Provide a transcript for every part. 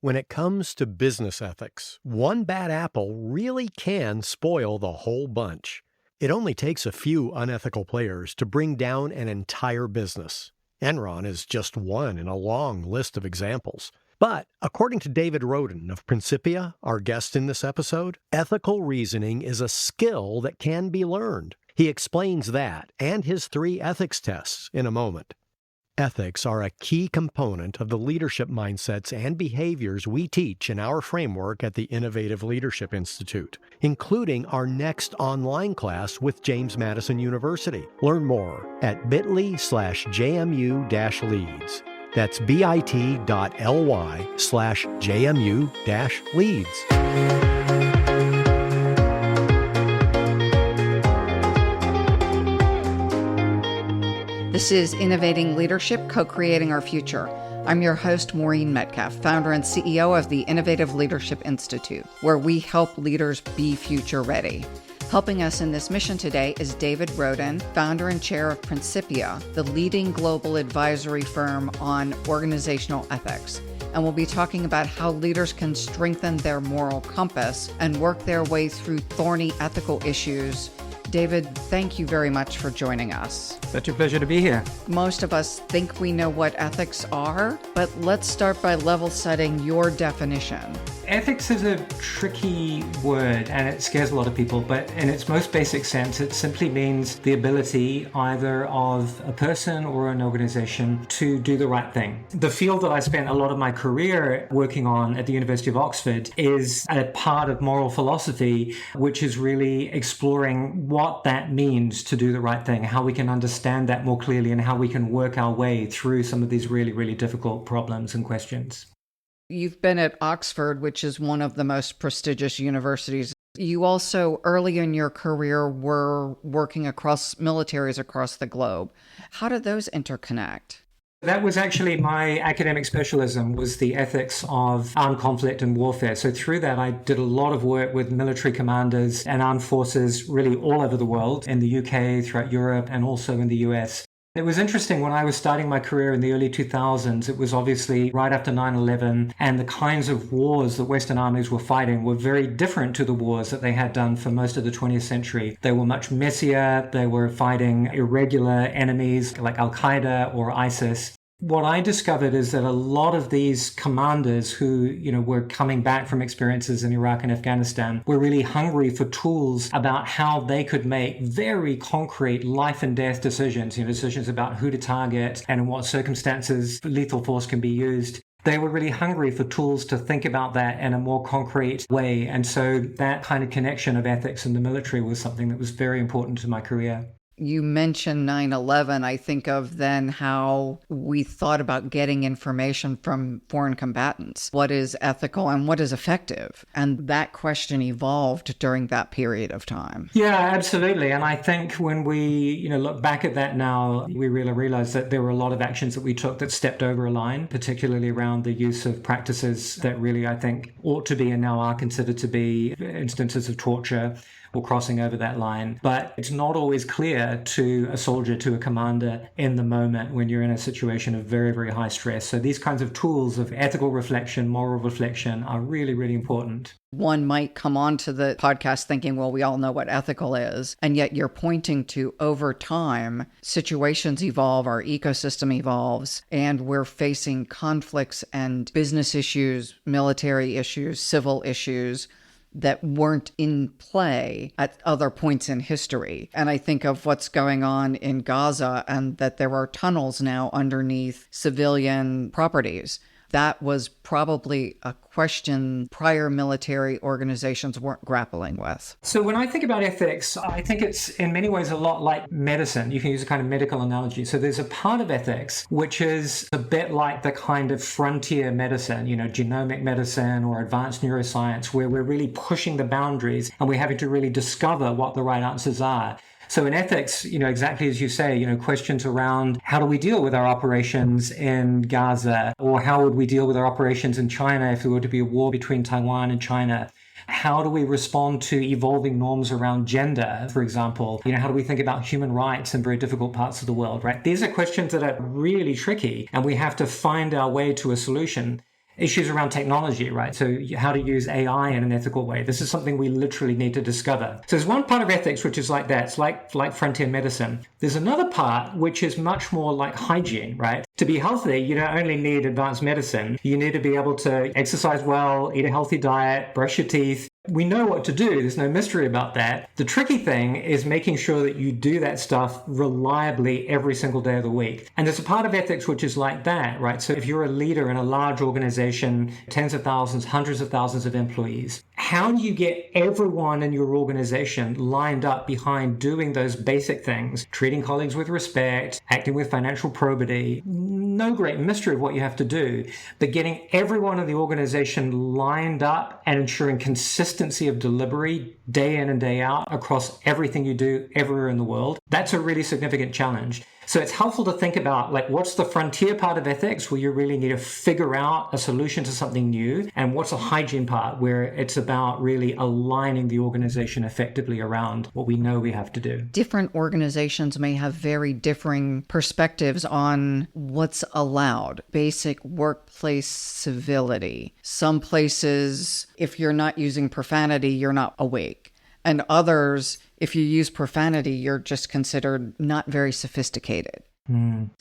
When it comes to business ethics, one bad apple really can spoil the whole bunch. It only takes a few unethical players to bring down an entire business. Enron is just one in a long list of examples. But, according to David Rodin of Principia, our guest in this episode, ethical reasoning is a skill that can be learned. He explains that and his 3 ethics tests in a moment. Ethics are a key component of the leadership mindsets and behaviors we teach in our framework at the Innovative Leadership Institute, including our next online class with James Madison University. Learn more at bit.ly/JMU-leads. That's bit.ly/JMU-leads. This is Innovating Leadership, Co-Creating Our Future. I'm your host, Maureen Metcalf, founder and CEO of the Innovative Leadership Institute, where we help leaders be future ready. Helping us in this mission today is David Rodin, founder and chair of Principia, the leading global advisory firm on organizational ethics. And we'll be talking about how leaders can strengthen their moral compass and work their way through thorny ethical issues. David, thank you very much for joining us. Such a pleasure to be here. Most of us think we know what ethics are, but let's start by level setting your definition. Ethics is a tricky word and it scares a lot of people, but in its most basic sense, it simply means the ability either of a person or an organization to do the right thing. The field that I spent a lot of my career working on at the University of Oxford is a part of moral philosophy, which is really exploring what that means to do the right thing, how we can understand that more clearly, and how we can work our way through some of these really, really difficult problems and questions. You've been at Oxford, which is one of the most prestigious universities. You also, early in your career, were working across militaries across the globe. How did those interconnect? That was actually my academic specialism, was the ethics of armed conflict and warfare. So through that, I did a lot of work with military commanders and armed forces really all over the world, in the UK, throughout Europe, and also in the US. It was interesting when I was starting my career in the early 2000s, it was obviously right after 9/11, and the kinds of wars that Western armies were fighting were very different to the wars that they had done for most of the 20th century. They were much messier. They were fighting irregular enemies like Al-Qaeda or ISIS. What I discovered is that a lot of these commanders who, were coming back from experiences in Iraq and Afghanistan were really hungry for tools about how they could make very concrete life and death decisions, decisions about who to target and in what circumstances lethal force can be used. They were really hungry for tools to think about that in a more concrete way. And so that kind of connection of ethics and the military was something that was very important to my career. You mentioned 9/11. I think of then how we thought about getting information from foreign combatants. What is ethical and what is effective? And that question evolved during that period of time. Yeah, absolutely. And I think when we, look back at that now, we really realize that there were a lot of actions that we took that stepped over a line, particularly around the use of practices that really, I think, ought to be and now are considered to be instances of torture or crossing over that line. But it's not always clear to a soldier, to a commander in the moment when you're in a situation of very, very high stress. So these kinds of tools of ethical reflection, moral reflection are really, really important. One might come on to the podcast thinking, well, we all know what ethical is. And yet you're pointing to over time, situations evolve, our ecosystem evolves, and we're facing conflicts and business issues, military issues, civil issues that weren't in play at other points in history. And I think of what's going on in Gaza and that there are tunnels now underneath civilian properties. That was probably a question prior military organizations weren't grappling with. So when I think about ethics, I think it's in many ways a lot like medicine. You can use a kind of medical analogy. So there's a part of ethics which is a bit like the kind of frontier medicine, genomic medicine or advanced neuroscience, where we're really pushing the boundaries and we're having to really discover what the right answers are. So in ethics, exactly as you say, questions around how do we deal with our operations in Gaza, or how would we deal with our operations in China if there were to be a war between Taiwan and China? How do we respond to evolving norms around gender, for example? How do we think about human rights in very difficult parts of the world, right? These are questions that are really tricky, and we have to find our way to a solution. issues around technology, right? So how to use AI in an ethical way. This is something we literally need to discover. So there's one part of ethics which is like that. It's like frontier medicine. There's another part which is much more like hygiene, right? To be healthy, you don't only need advanced medicine. You need to be able to exercise well, eat a healthy diet, brush your teeth. We know what to do. There's no mystery about that. The tricky thing is making sure that you do that stuff reliably every single day of the week. And there's a part of ethics which is like that, right? So if you're a leader in a large organization, tens of thousands, hundreds of thousands of employees, how do you get everyone in your organization lined up behind doing those basic things, treating colleagues with respect, acting with financial probity? No great mystery of what you have to do, but getting everyone in the organization lined up and ensuring consistency of delivery day in and day out across everything you do everywhere in the world, that's a really significant challenge. So it's helpful to think about, like, what's the frontier part of ethics where you really need to figure out a solution to something new, and what's the hygiene part where it's about really aligning the organization effectively around what we know we have to do. Different organizations may have very differing perspectives on what's allowed. Basic workplace civility. Some places, if you're not using profanity, you're not awake. And others, if you use profanity, you're just considered not very sophisticated.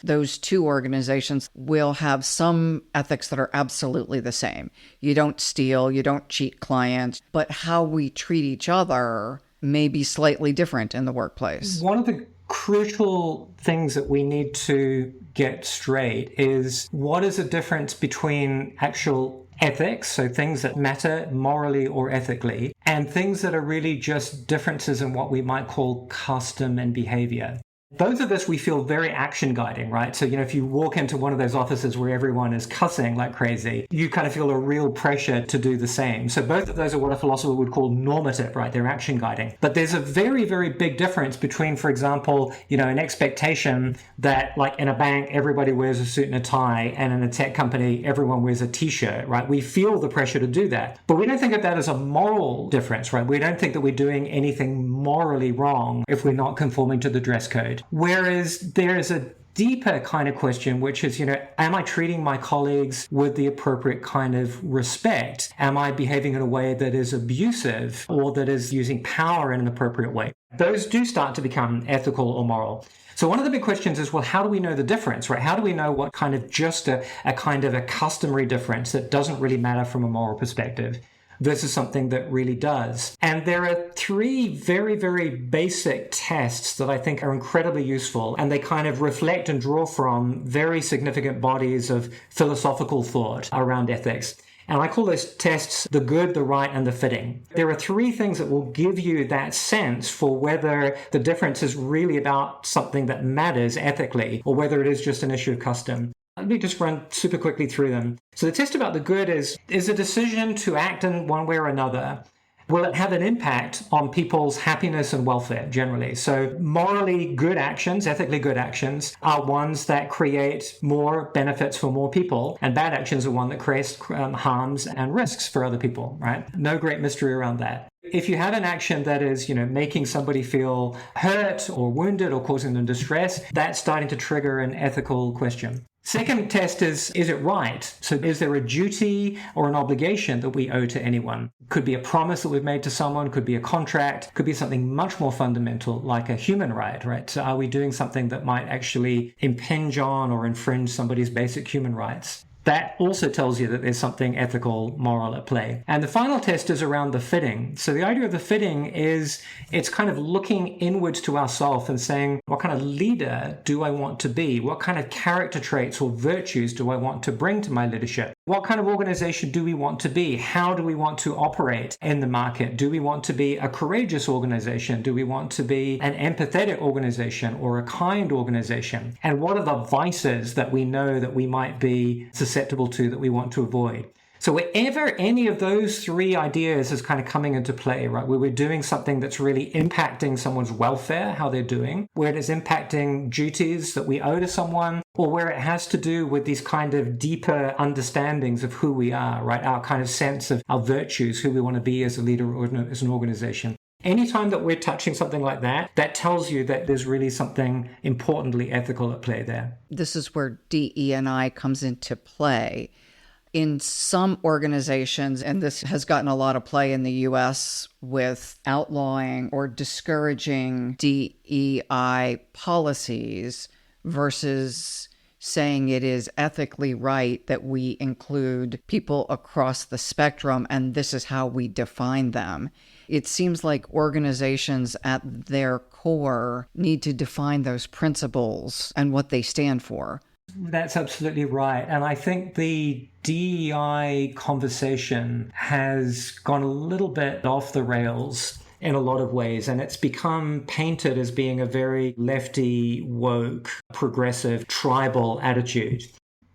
Those two organizations will have some ethics that are absolutely the same. You don't steal, you don't cheat clients, but how we treat each other may be slightly different in the workplace. One of the crucial things that we need to get straight is, what is the difference between actual ethics, so things that matter morally or ethically, and things that are really just differences in what we might call custom and behavior. Both of this we feel very action guiding, right? So, if you walk into one of those offices where everyone is cussing like crazy, you kind of feel a real pressure to do the same. So both of those are what a philosopher would call normative, right? They're action guiding. But there's a very, very big difference between, for example, an expectation that, like, in a bank, everybody wears a suit and a tie, and in a tech company, everyone wears a t-shirt, right? We feel the pressure to do that. But we don't think of that as a moral difference, right? We don't think that we're doing anything morally wrong if we're not conforming to the dress code. Whereas there is a deeper kind of question, which is, am I treating my colleagues with the appropriate kind of respect? Am I behaving in a way that is abusive or that is using power in an appropriate way? Those do start to become ethical or moral. So one of the big questions is, well, how do we know the difference, right? How do we know what kind of just a kind of a customary difference that doesn't really matter from a moral perspective versus something that really does? And there are three very, very basic tests that I think are incredibly useful, and they kind of reflect and draw from very significant bodies of philosophical thought around ethics. And I call those tests the good, the right, and the fitting. There are three things that will give you that sense for whether the difference is really about something that matters ethically or whether it is just an issue of custom. Let me just run super quickly through them. So the test about the good is a decision to act in one way or another, will it have an impact on people's happiness and welfare generally? So morally good actions, ethically good actions, are ones that create more benefits for more people, and bad actions are one that creates harms and risks for other people, right? No great mystery around that. If you have an action that is, making somebody feel hurt or wounded or causing them distress, that's starting to trigger an ethical question. Second test is it right? So is there a duty or an obligation that we owe to anyone? Could be a promise that we've made to someone, could be a contract, could be something much more fundamental like a human right? So are we doing something that might actually impinge on or infringe somebody's basic human rights? That also tells you that there's something ethical, moral at play. And the final test is around the fitting. So the idea of the fitting is it's kind of looking inwards to ourselves and saying, what kind of leader do I want to be? What kind of character traits or virtues do I want to bring to my leadership? What kind of organization do we want to be? How do we want to operate in the market? Do we want to be a courageous organization? Do we want to be an empathetic organization or a kind organization? And what are the vices that we know that we might be susceptible to that we want to avoid? So wherever any of those three ideas is kind of coming into play, right, where we're doing something that's really impacting someone's welfare, how they're doing, where it is impacting duties that we owe to someone, or where it has to do with these kind of deeper understandings of who we are, right, our kind of sense of our virtues, who we want to be as a leader or as an organization. Anytime that we're touching something like that, that tells you that there's really something importantly ethical at play there. This is where DE&I comes into play. in some organizations, and this has gotten a lot of play in the US with outlawing or discouraging DEI policies versus saying it is ethically right that we include people across the spectrum and this is how we define them. It seems like organizations at their core need to define those principles and what they stand for. That's absolutely right. And I think the DEI conversation has gone a little bit off the rails in a lot of ways, and it's become painted as being a very lefty, woke, progressive, tribal attitude.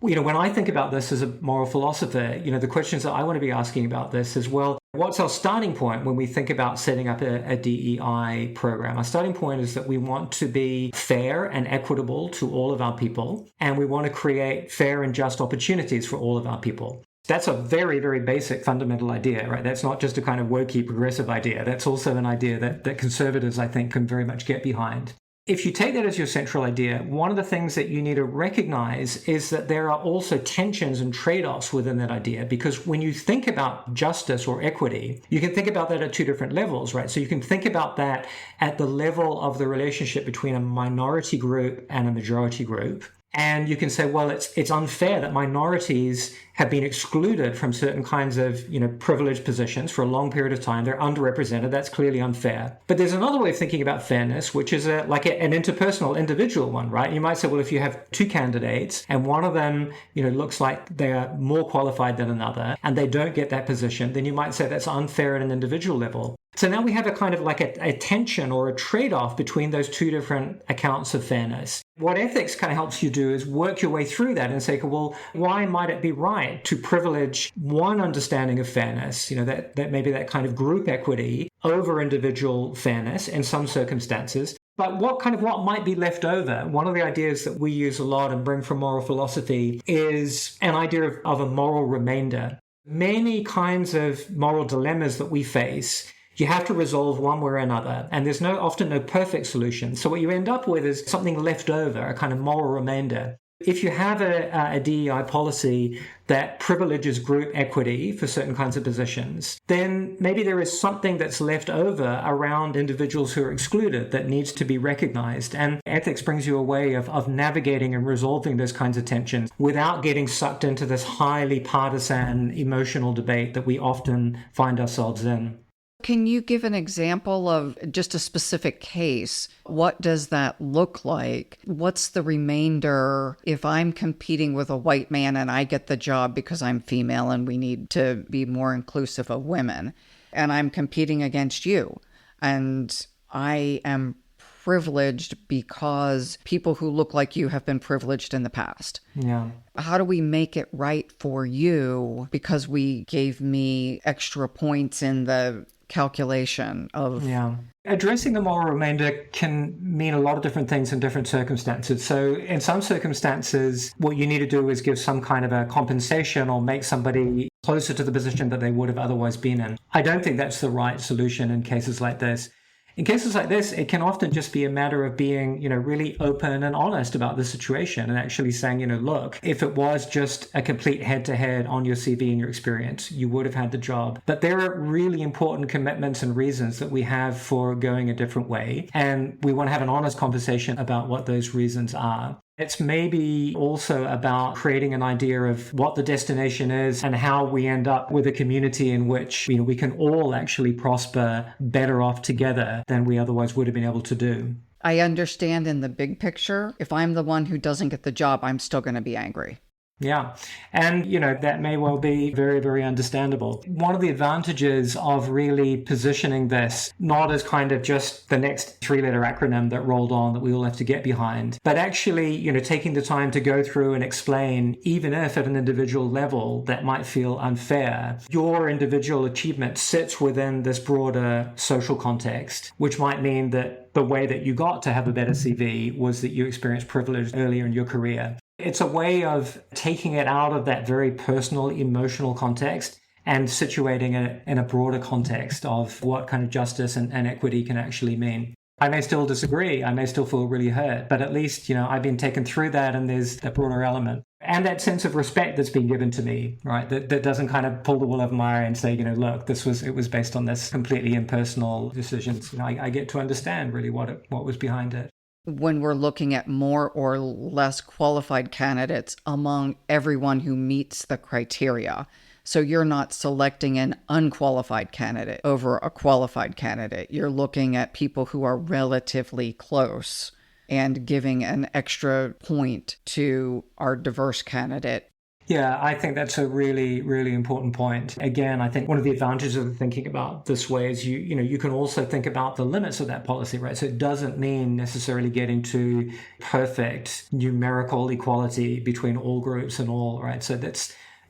When I think about this as a moral philosopher, the questions that I want to be asking about this is, well, what's our starting point when we think about setting up a DEI program? Our starting point is that we want to be fair and equitable to all of our people, and we want to create fair and just opportunities for all of our people. That's a very, very basic fundamental idea, right? That's not just a kind of wokey progressive idea. That's also an idea that conservatives, I think, can very much get behind. If you take that as your central idea, one of the things that you need to recognize is that there are also tensions and trade-offs within that idea, because when you think about justice or equity, you can think about that at two different levels, right? So you can think about that at the level of the relationship between a minority group and a majority group. And you can say, well, it's unfair that minorities have been excluded from certain kinds of, privileged positions for a long period of time. They're underrepresented. That's clearly unfair. But there's another way of thinking about fairness, which is an interpersonal, individual one, right? You might say, well, if you have two candidates and one of them, looks like they're more qualified than another and they don't get that position, then you might say that's unfair at an individual level. So now we have a kind of like a tension or a trade-off between those two different accounts of fairness. What ethics kind of helps you do is work your way through that and say, well, why might it be right to privilege one understanding of fairness, that maybe that kind of group equity over individual fairness in some circumstances? But what might be left over? One of the ideas that we use a lot and bring from moral philosophy is an idea of a moral remainder. Many kinds of moral dilemmas that we face, you have to resolve one way or another, and there's often no perfect solution. So what you end up with is something left over, a kind of moral remainder. If you have a DEI policy that privileges group equity for certain kinds of positions, then maybe there is something that's left over around individuals who are excluded that needs to be recognized. And ethics brings you a way of navigating and resolving those kinds of tensions without getting sucked into this highly partisan emotional debate that we often find ourselves in. Can you give an example of just a specific case? What does that look like? What's the remainder if I'm competing with a white man and I get the job because I'm female and we need to be more inclusive of women, and I'm competing against you, and I am privileged because people who look like you have been privileged in the past? Yeah. How do we make it right for you because we gave me extra points in the calculation of... Yeah. Addressing the moral remainder can mean a lot of different things in different circumstances. So in some circumstances, what you need to do is give some kind of a compensation or make somebody closer to the position that they would have otherwise been in. I don't think that's the right solution in cases like this. In cases like this, it can often just be a matter of being, really open and honest about the situation and actually saying, look, if it was just a complete head-to-head on your CV and your experience, you would have had the job. But there are really important commitments and reasons that we have for going a different way. And we want to have an honest conversation about what those reasons are. It's maybe also about creating an idea of what the destination is and how we end up with a community in which we can all actually prosper better off together than we otherwise would have been able to do. I understand in the big picture, if I'm the one who doesn't get the job, I'm still going to be angry. Yeah. And, that may well be very, very understandable. One of the advantages of really positioning this not as kind of just the next three-letter acronym that rolled on that we all have to get behind, but actually, taking the time to go through and explain, even if at an individual level that might feel unfair, your individual achievement sits within this broader social context, which might mean that the way that you got to have a better CV was that you experienced privilege earlier in your career. It's a way of taking it out of that very personal, emotional context and situating it in a broader context of what kind of justice and equity can actually mean. I may still disagree. I may still feel really hurt, but at least, I've been taken through that, and there's that broader element. And that sense of respect that's been given to me, right? That doesn't kind of pull the wool over my eye and say, look, it was based on this completely impersonal decisions. I get to understand really what was behind it. When we're looking at more or less qualified candidates among everyone who meets the criteria. So you're not selecting an unqualified candidate over a qualified candidate. You're looking at people who are relatively close and giving an extra point to our diverse candidate. Yeah, I think that's a really, really important point. Again, I think one of the advantages of thinking about this way is you can also think about the limits of that policy, right? So it doesn't mean necessarily getting to perfect numerical equality between all groups and all, right? So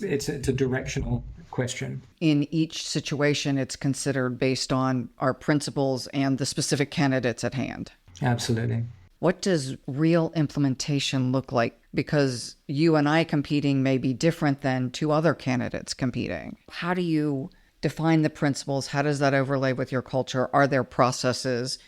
it's a directional question. In each situation, it's considered based on our principles and the specific candidates at hand. Absolutely. What does real implementation look like? Because you and I competing may be different than two other candidates competing. How do you define the principles? How does that overlay with your culture? Are there processes?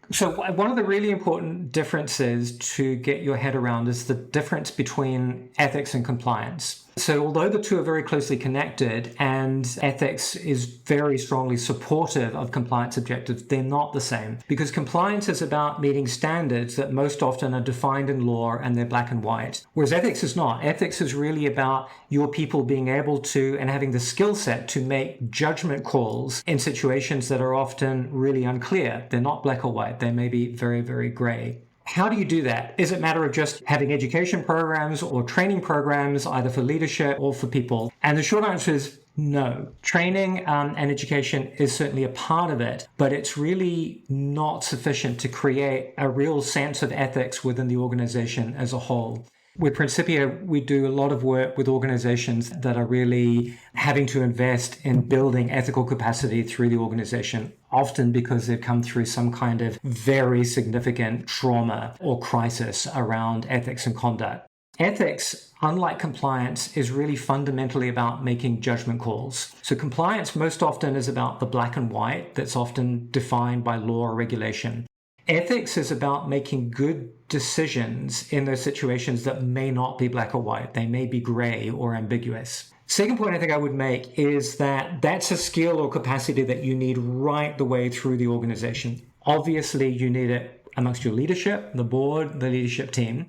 So one of the really important differences to get your head around is the difference between ethics and compliance. So although the two are very closely connected and ethics is very strongly supportive of compliance objectives, they're not the same, because compliance is about meeting standards that most often are defined in law and they're black and white, whereas ethics is not. Ethics is really about your people being able to and having the skill set to make judgment calls in situations that are often really unclear. They're not black or white. They may be very, very gray. How do you do that? Is it a matter of just having education programs or training programs, either for leadership or for people? And the short answer is no. Training and education is certainly a part of it, but it's really not sufficient to create a real sense of ethics within the organization as a whole. With Principia, we do a lot of work with organizations that are really having to invest in building ethical capacity through the organization, often because they've come through some kind of very significant trauma or crisis around ethics and conduct. Ethics, unlike compliance, is really fundamentally about making judgment calls. So compliance most often is about the black and white that's often defined by law or regulation. Ethics is about making good decisions in those situations that may not be black or white. They may be gray or ambiguous. Second point I think I would make is that that's a skill or capacity that you need right the way through the organization. Obviously, you need it amongst your leadership, the board, the leadership team,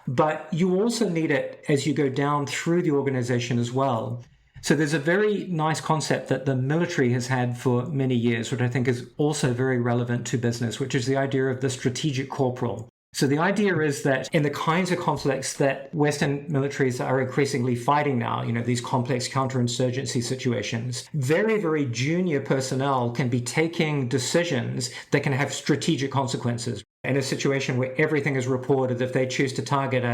but you also need it as you go down through the organization as well. So there's a very nice concept that the military has had for many years, which I think is also very relevant to business, which is the idea of the Strategic Corporal. So the idea is that in the kinds of conflicts that Western militaries are increasingly fighting now, these complex counterinsurgency situations, very, very junior personnel can be taking decisions that can have strategic consequences. In a situation where everything is reported, if they choose to target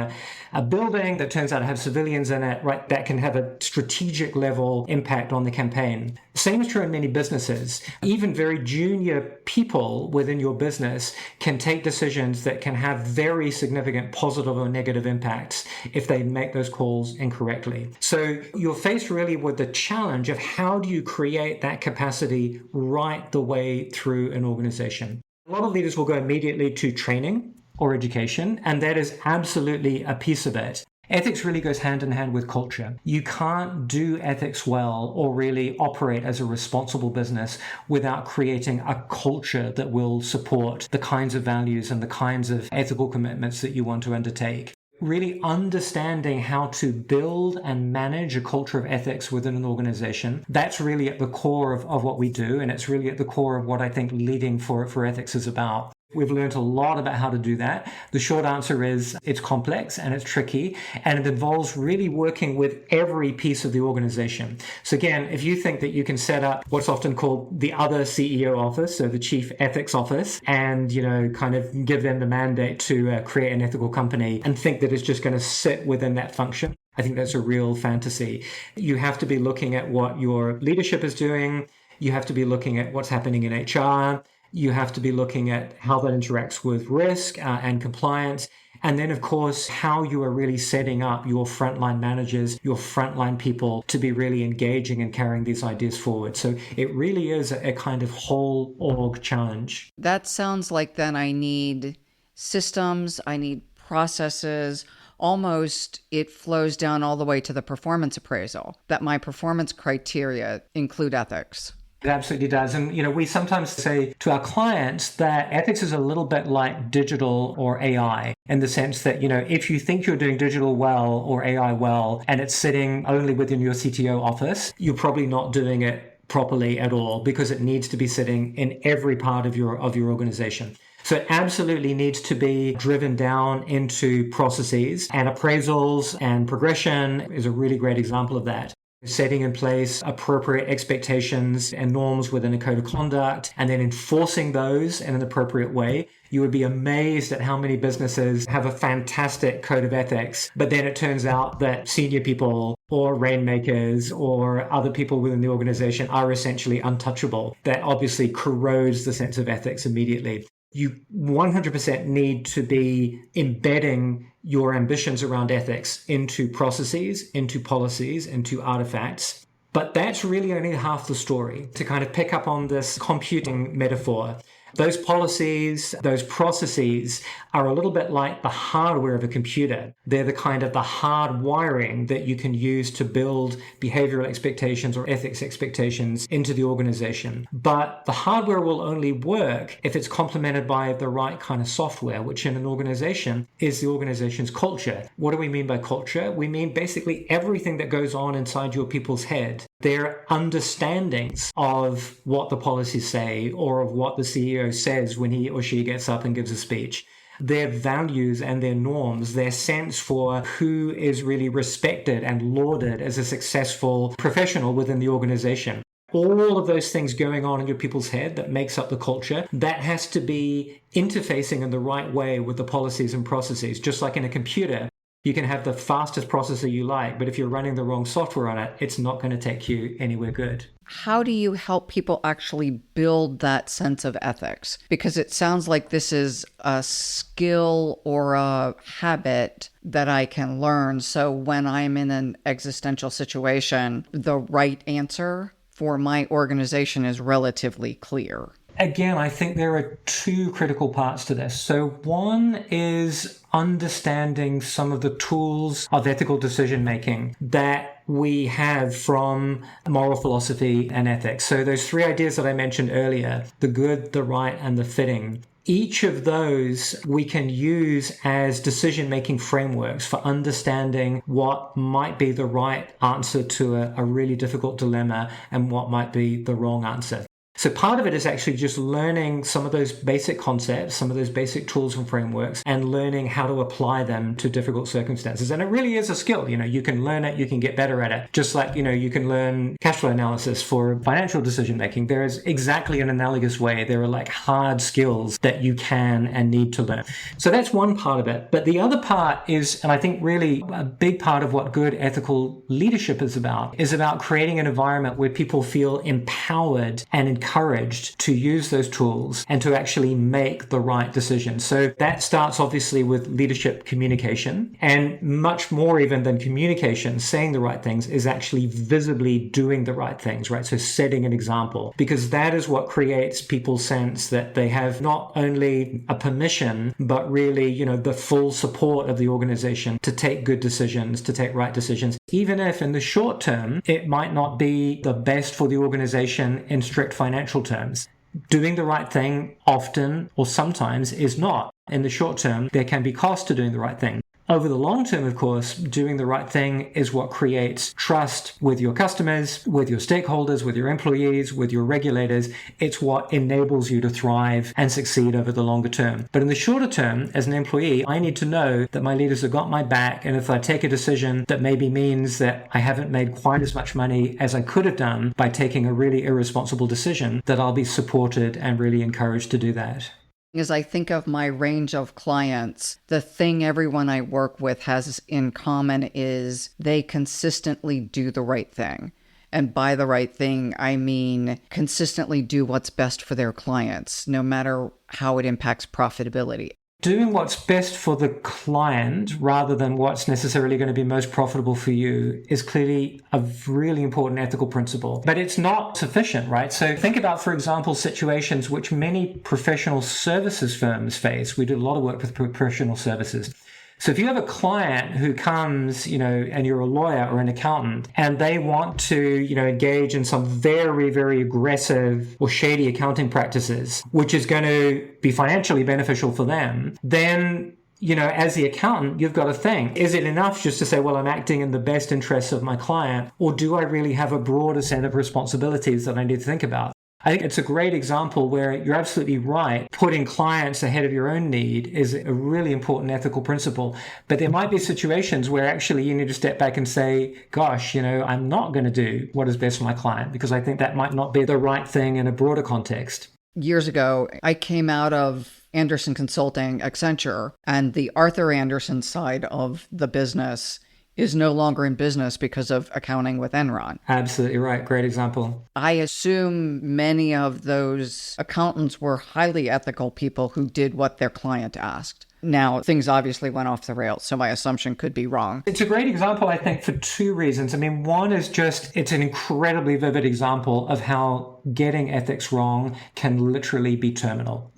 a building that turns out to have civilians in it, right, that can have a strategic level impact on the campaign. Same is true in many businesses. Even very junior people within your business can take decisions that can have very significant positive or negative impacts if they make those calls incorrectly. So you're faced really with the challenge of how do you create that capacity right the way through an organization. A lot of leaders will go immediately to training or education, and that is absolutely a piece of it. Ethics really goes hand in hand with culture. You can't do ethics well or really operate as a responsible business without creating a culture that will support the kinds of values and the kinds of ethical commitments that you want to undertake. Really understanding how to build and manage a culture of ethics within an organization, that's really at the core of what we do, and it's really at the core of what I think leading for ethics is about. We've learned a lot about how to do that. The short answer is it's complex and it's tricky, and it involves really working with every piece of the organization. So again, if you think that you can set up what's often called the other CEO office, so the chief ethics office, and kind of give them the mandate to create an ethical company and think that it's just going to sit within that function, I think that's a real fantasy. You have to be looking at what your leadership is doing. You have to be looking at what's happening in HR. You have to be looking at how that interacts with risk and compliance. And then, of course, how you are really setting up your frontline managers, your frontline people to be really engaging and carrying these ideas forward. So it really is a kind of whole org challenge. That sounds like then I need systems, I need processes. Almost it flows down all the way to the performance appraisal, that my performance criteria include ethics. It absolutely does. And, we sometimes say to our clients that ethics is a little bit like digital or AI in the sense that, if you think you're doing digital well or AI well, and it's sitting only within your CTO office, you're probably not doing it properly at all because it needs to be sitting in every part of your organization. So it absolutely needs to be driven down into processes, and appraisals and progression is a really great example of that. Setting in place appropriate expectations and norms within a code of conduct, and then enforcing those in an appropriate way. You would be amazed at how many businesses have a fantastic code of ethics, but then it turns out that senior people or rainmakers or other people within the organization are essentially untouchable. That obviously corrodes the sense of ethics immediately. You 100% need to be embedding your ambitions around ethics into processes, into policies, into artifacts. But that's really only half the story. To kind of pick up on this computing metaphor, those policies, those processes are a little bit like the hardware of a computer. They're the kind of the hard wiring that you can use to build behavioral expectations or ethics expectations into the organization. But the hardware will only work if it's complemented by the right kind of software, which in an organization is the organization's culture. What do we mean by culture? We mean basically everything that goes on inside your people's head. Their understandings of what the policies say or of what the CEO says when he or she gets up and gives a speech. Their values and their norms, their sense for who is really respected and lauded as a successful professional within the organization. All of those things going on in your people's head that makes up the culture, that has to be interfacing in the right way with the policies and processes. Just like in a computer, you can have the fastest processor you like, but if you're running the wrong software on it, it's not going to take you anywhere good. How do you help people actually build that sense of ethics? Because it sounds like this is a skill or a habit that I can learn. So when I'm in an existential situation, the right answer for my organization is relatively clear. Again, I think there are two critical parts to this. So one is understanding some of the tools of ethical decision making that we have from moral philosophy and ethics. So those three ideas that I mentioned earlier, the good, the right, and the fitting, each of those we can use as decision-making frameworks for understanding what might be the right answer to a really difficult dilemma and what might be the wrong answer. So part of it is actually just learning some of those basic concepts, some of those basic tools and frameworks, and learning how to apply them to difficult circumstances. And it really is a skill. You can learn it, you can get better at it. Just like, you can learn cash flow analysis for financial decision making. There is exactly an analogous way. There are like hard skills that you can and need to learn. So that's one part of it. But the other part is, and I think really a big part of what good ethical leadership is about creating an environment where people feel empowered and encouraged to use those tools and to actually make the right decision. So that starts obviously with leadership communication, and much more even than communication, saying the right things is actually visibly doing the right things, right? So setting an example, because that is what creates people's sense that they have not only a permission, but really, the full support of the organization to take good decisions, to take right decisions, even if in the short term, it might not be the best for the organization in strict financial terms. Doing the right thing often or sometimes is not. In the short term, there can be cost to doing the right thing. Over the long term, of course, doing the right thing is what creates trust with your customers, with your stakeholders, with your employees, with your regulators. It's what enables you to thrive and succeed over the longer term. But in the shorter term, as an employee, I need to know that my leaders have got my back. And if I take a decision that maybe means that I haven't made quite as much money as I could have done by taking a really irresponsible decision, that I'll be supported and really encouraged to do that. As I think of my range of clients, the thing everyone I work with has in common is they consistently do the right thing. And by the right thing, I mean consistently do what's best for their clients, no matter how it impacts profitability. Doing what's best for the client rather than what's necessarily going to be most profitable for you is clearly a really important ethical principle, but it's not sufficient, right? So think about, for example, situations which many professional services firms face. We do a lot of work with professional services. So if you have a client who comes, and you're a lawyer or an accountant, and they want to, engage in some very, very aggressive or shady accounting practices, which is going to be financially beneficial for them, then as the accountant, you've got to think, is it enough just to say, well, I'm acting in the best interests of my client, or do I really have a broader set of responsibilities that I need to think about? I think it's a great example where you're absolutely right. Putting clients ahead of your own need is a really important ethical principle. But there might be situations where actually you need to step back and say, gosh, I'm not going to do what is best for my client because I think that might not be the right thing in a broader context. Years ago, I came out of Andersen Consulting, Accenture, and the Arthur Andersen side of the business is no longer in business because of accounting with Enron. Absolutely right. Great example. I assume many of those accountants were highly ethical people who did what their client asked. Now, things obviously went off the rails, so my assumption could be wrong. It's a great example, I think, for two reasons. One is it's an incredibly vivid example of how getting ethics wrong can literally be terminal,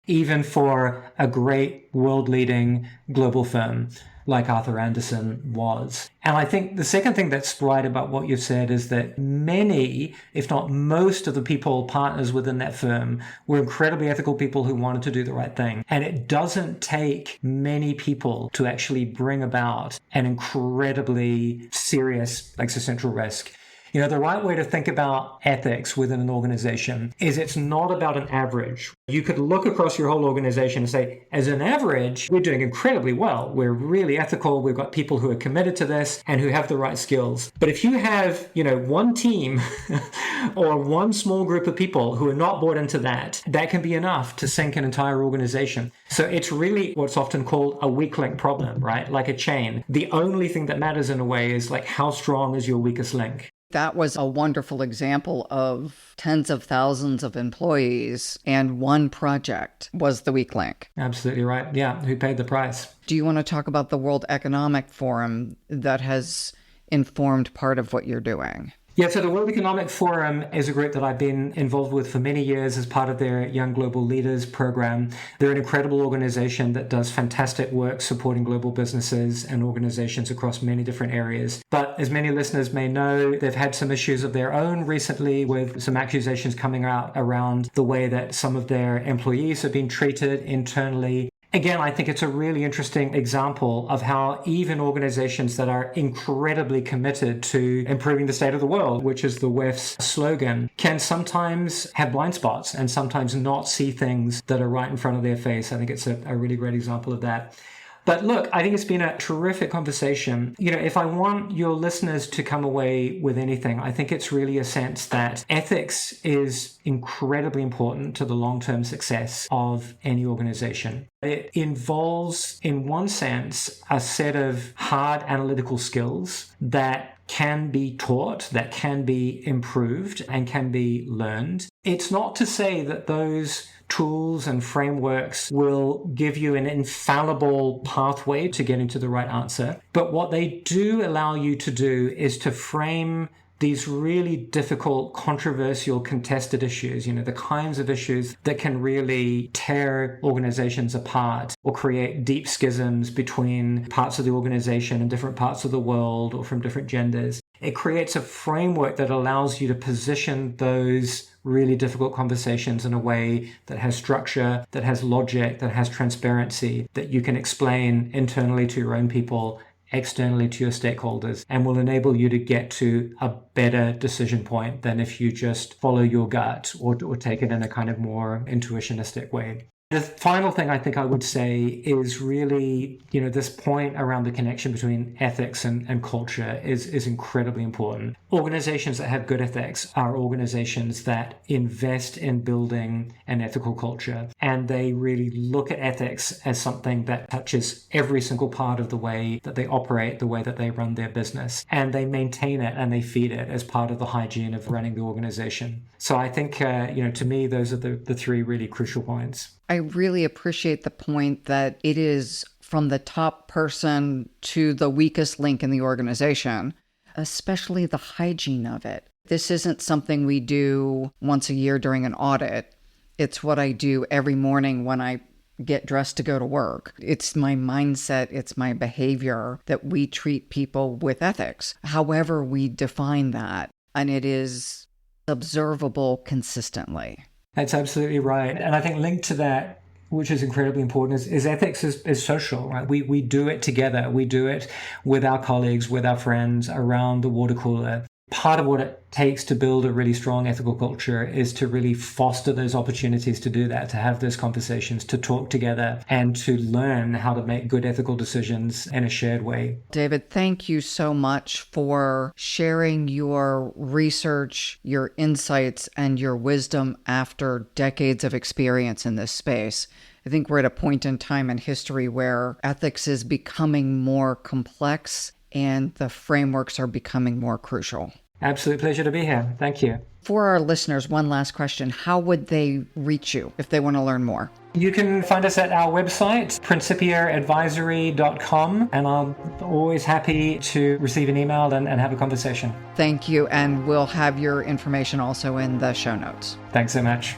even for a great world-leading global firm like Arthur Andersen was. And I think the second thing that's right about what you've said is that many, if not most of the people, partners within that firm were incredibly ethical people who wanted to do the right thing. And it doesn't take many people to actually bring about an incredibly serious existential risk. The right way to think about ethics within an organization is it's not about an average. You could look across your whole organization and say, as an average, we're doing incredibly well. We're really ethical. We've got people who are committed to this and who have the right skills. But if you have, one team or one small group of people who are not bought into that, that can be enough to sink an entire organization. So it's really what's often called a weak link problem, right? Like a chain. The only thing that matters in a way is like how strong is your weakest link. That was a wonderful example of tens of thousands of employees, and one project was the weak link. Absolutely right. Yeah, who paid the price? Do you want to talk about the World Economic Forum that has informed part of what you're doing? Yeah, so the World Economic Forum is a group that I've been involved with for many years as part of their Young Global Leaders program. They're an incredible organization that does fantastic work supporting global businesses and organizations across many different areas. But as many listeners may know, they've had some issues of their own recently with some accusations coming out around the way that some of their employees have been treated internally. Again, I think it's a really interesting example of how even organizations that are incredibly committed to improving the state of the world, which is the WEF's slogan, can sometimes have blind spots and sometimes not see things that are right in front of their face. I think it's a really great example of that. But look, I think it's been a terrific conversation. If I want your listeners to come away with anything, I think it's really a sense that ethics is incredibly important to the long-term success of any organization. It involves, in one sense, a set of hard analytical skills that can be taught, that can be improved, and can be learned. It's not to say that those tools and frameworks will give you an infallible pathway to getting to the right answer. But what they do allow you to do is to frame these really difficult, controversial, contested issues, the kinds of issues that can really tear organizations apart or create deep schisms between parts of the organization and different parts of the world or from different genders. It creates a framework that allows you to position those really difficult conversations in a way that has structure, that has logic, that has transparency, that you can explain internally to your own people, externally to your stakeholders, and will enable you to get to a better decision point than if you just follow your gut or take it in a kind of more intuitionistic way. The final thing I think I would say is really, this point around the connection between ethics and culture is incredibly important. Organizations that have good ethics are organizations that invest in building an ethical culture, and they really look at ethics as something that touches every single part of the way that they operate, the way that they run their business, and they maintain it and they feed it as part of the hygiene of running the organization. So I think, to me, those are the three really crucial points. I really appreciate the point that it is from the top person to the weakest link in the organization, especially the hygiene of it. This isn't something we do once a year during an audit. It's what I do every morning when I get dressed to go to work. It's my mindset, it's my behavior that we treat people with ethics, however we define that. And it is observable consistently. That's absolutely right. And I think linked to that, which is incredibly important, is ethics is social, right? We do it together. We do it with our colleagues, with our friends around the water cooler. Part of what it takes to build a really strong ethical culture is to really foster those opportunities to do that, to have those conversations, to talk together, and to learn how to make good ethical decisions in a shared way. David, thank you so much for sharing your research, your insights, and your wisdom after decades of experience in this space. I think we're at a point in time in history where ethics is becoming more complex and the frameworks are becoming more crucial. Absolute pleasure to be here. Thank you. For our listeners, one last question. How would they reach you if they want to learn more? You can find us at our website, principiaadvisory.com, and I'm always happy to receive an email and have a conversation. Thank you, and we'll have your information also in the show notes. Thanks so much.